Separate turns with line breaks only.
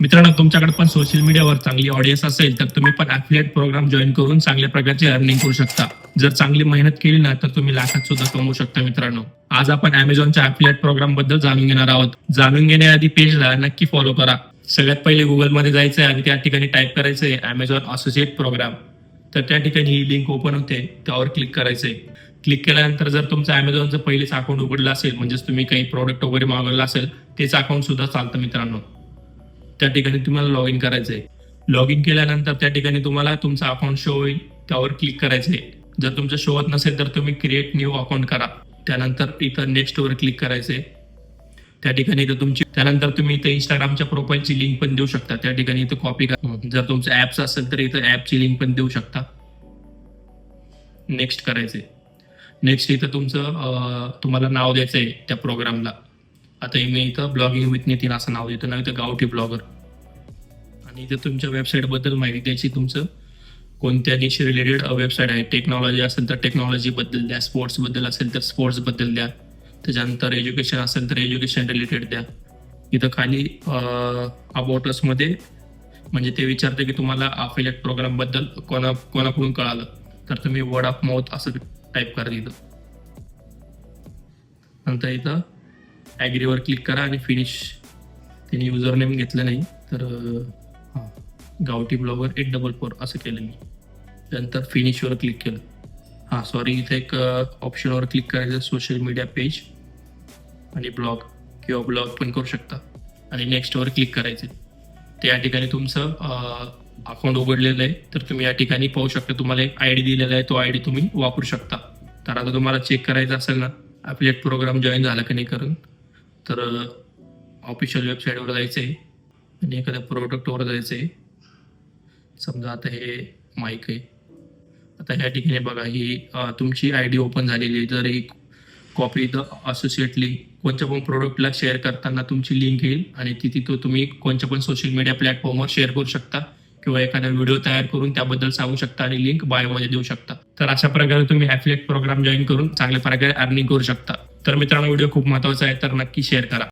मित्रांनो, तुमच्याकडे पण सोशल मीडियावर चांगली ऑडियन्स असेल तर तुम्ही पण ॲफिलिएट प्रोग्राम जॉईन करून चांगल्या प्रकारची अर्निंग करू शकता. जर चांगली मेहनत केली ना तर तुम्ही लाखात सुद्धा कमवू शकता. मित्रांनो, आज आपण Amazonच्या ॲफिलिएट प्रोग्राम बद्दल जाणून घेणार आहोत. जाणून घेण्याआधी पेजला नक्की फॉलो करा. सगळ्यात पहिले गुगलमध्ये जायचं आहे आणि त्या ठिकाणी टाईप करायचं आहे Amazon असोसिएट प्रोग्राम. तर त्या ठिकाणी ही लिंक ओपन होते, त्यावर क्लिक करायचंय. क्लिक केल्यानंतर जर तुमचं Amazonचं पहिलेच अकाउंट उघडलं असेल, म्हणजेच तुम्ही काही प्रोडक्ट वगैरे मागवलं असेल, तेच अकाउंट सुद्धा चालतं. मित्रांनो, त्या ठिकाणी तुम्हाला लॉग इन करायचं आहे. लॉग इन केल्यानंतर त्या ठिकाणी तुम्हाला तुमचं अकाउंट शो होईल, त्यावर क्लिक करायचं आहे. जर तुमचं शो होत नसेल तर तुम्ही क्रिएट न्यू अकाउंट करा. त्यानंतर इथं नेक्स्टवर क्लिक करायचं आहे. त्या ठिकाणी इथं तुमची त्यानंतर तुम्ही इथं इंस्टाग्रामच्या प्रोफाईलची लिंक पण देऊ शकता. त्या ठिकाणी इथं कॉपी करा. जर तुमचं ॲप्स असेल तर इथं ॲपची लिंक पण देऊ शकता. नेक्स्ट करायचंय. नेक्स्ट इथं तुमचं तुम्हाला नाव द्यायचं आहे त्या प्रोग्रामला. आता मी इथं ब्लॉगिंग विथ नितीन असं नाव देतो, ना इथं गावठी ब्लॉगर. आणि इथं तुमच्या वेबसाईटबद्दल माहिती द्यायची. तुमचं कोणत्या निशी रिलेटेड वेबसाईट आहे. टेक्नॉलॉजी असेल तर टेक्नॉलॉजीबद्दल द्या, स्पोर्ट्सबद्दल असेल तर स्पोर्ट्सबद्दल द्या, त्याच्यानंतर एज्युकेशन असेल तर एज्युकेशन रिलेटेड द्या. इथं खाली अबाउट असमध्ये म्हणजे ते विचारते की तुम्हाला अफिलिएट प्रोग्रामबद्दल कोणाकडून कळालं, तर तुम्ही वर्ड ऑफ माउथ असं टाईप करा इथं. नंतर इथं ॲग्रीवर क्लिक करा आणि फिनिश. त्यांनी युजर नेम घेतलं नाही तर गावठी ब्लॉगर 844 असं केलं मी. त्यानंतर फिनिशवर क्लिक केलं. सॉरी, इथं एक ऑप्शनवर क्लिक करायचं, सोशल मीडिया पेज आणि ब्लॉग किंवा ब्लॉग पण करू शकता. आणि नेक्स्टवर क्लिक करायचं. त्या ठिकाणी तुमचं अकाउंट उघडलेलं आहे, तर तुम्ही या ठिकाणी पाहू शकता. तुम्हाला एक ID दिलेला आहे, तो ID तुम्ही वापरू शकता. तर आता तुम्हाला चेक करायचं असेल ना ॲफिलिएट प्रोग्राम जॉईन झाला की नाही करून, तर ऑफिशियल वेबसाईटवर जायचं आहे आणि एखाद्या प्रोडक्टवर जायचं आहे. समजा आता हे माईक आहे. आता ह्या ठिकाणी बघा, ही तुमची ID ओपन झालेली आहे. जर ही कॉपी द असोसिएट लिंक कोणत्या पण प्रोडक्टला शेअर करताना तुमची लिंक येईल आणि ती तिथं तुम्ही कोणत्या पण सोशल मीडिया प्लॅटफॉर्मवर शेअर करू शकता किंवा एखादा व्हिडिओ तयार करून त्याबद्दल सांगू शकता आणि लिंक बायोमध्ये देऊ शकता. तर अशा प्रकारे तुम्ही ॲफिलिएट प्रोग्राम जॉईन करून चांगल्या प्रकारे अर्निंग करू शकता. तर मित्रांनो, व्हिडिओ खूप महत्त्वाचा आहे, तर नक्की शेअर करा.